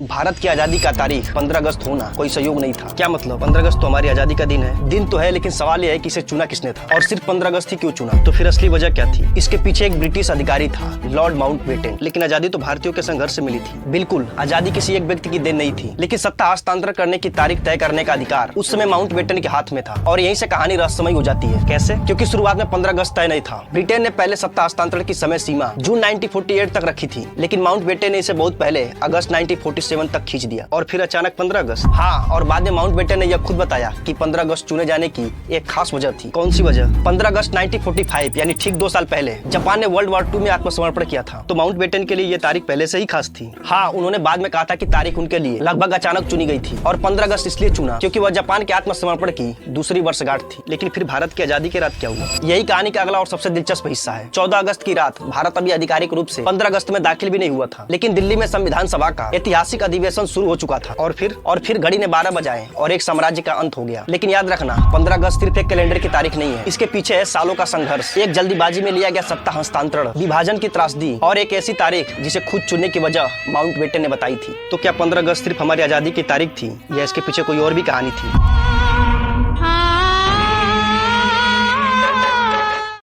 भारत की आजादी का तारीख 15 अगस्त होना कोई संयोग नहीं था। क्या मतलब? 15 अगस्त तो हमारी आजादी का दिन है। दिन तो है, लेकिन सवाल यह है कि इसे चुना किसने था और सिर्फ 15 अगस्त ही क्यों चुना? तो फिर असली वजह क्या थी? इसके पीछे एक ब्रिटिश अधिकारी था, लॉर्ड माउंटबेटन। लेकिन आजादी तो भारतीयों के संघर्ष से मिली थी। बिल्कुल, आजादी किसी एक व्यक्ति की देन नहीं थी, लेकिन सत्ता हस्तांतरण करने की तारीख तय करने का अधिकार उस समय माउंटबेटन के हाथ में था। और यहीं से कहानी रहस्यमयी हो जाती है। कैसे? क्योंकि शुरुआत में 15 अगस्त तय नहीं था। ब्रिटेन ने पहले सत्ता हस्तांतरण की समय सीमा जून 1948 तक रखी थी, लेकिन माउंटबेटन ने इसे बहुत पहले अगस्त 1947 तक खींच दिया और फिर अचानक 15 अगस्त। हाँ, और बाद में माउंटबेटन ने यह खुद बताया कि 15 अगस्त चुने जाने की एक खास वजह थी। कौन सी वजह? 15 अगस्त 1945 यानी ठीक 2 साल पहले जापान ने वर्ल्ड वॉर 2 में आत्मसमर्पण किया था। तो माउंटबेटन के लिए यह तारीख पहले से ही खास थी। हाँ, उन्होंने बाद में कहा था कि तारीख उनके लिए लगभग अचानक चुनी गई थी और 15 अगस्त इसलिए चुना क्योंकि वह जापान के आत्मसमर्पण की दूसरी वर्षगांठ थी। लेकिन फिर भारत की आजादी की रात क्या हुआ? यही कहानी का अगला और सबसे दिलचस्प हिस्सा है। 14 अगस्त की रात भारत अभी आधिकारिक रूप से 15 अगस्त में दाखिल भी नहीं हुआ था, लेकिन दिल्ली में संविधान सभा का ऐतिहासिक अधिवेशन शुरू हो चुका था। और फिर घड़ी ने 12 बजाए और एक साम्राज्य का अंत हो गया। लेकिन याद रखना, 15 अगस्त सिर्फ एक कैलेंडर की तारीख नहीं है। इसके पीछे है सालों का संघर्ष, एक जल्दीबाजी में लिया गया सत्ता हस्तांतरण, विभाजन की त्रासदी और एक ऐसी तारीख जिसे खुद चुनने की वजह माउंटबेटन ने बताई थी। तो क्या 15 अगस्त सिर्फ हमारी आजादी की तारीख थी या इसके पीछे कोई और भी कहानी थी?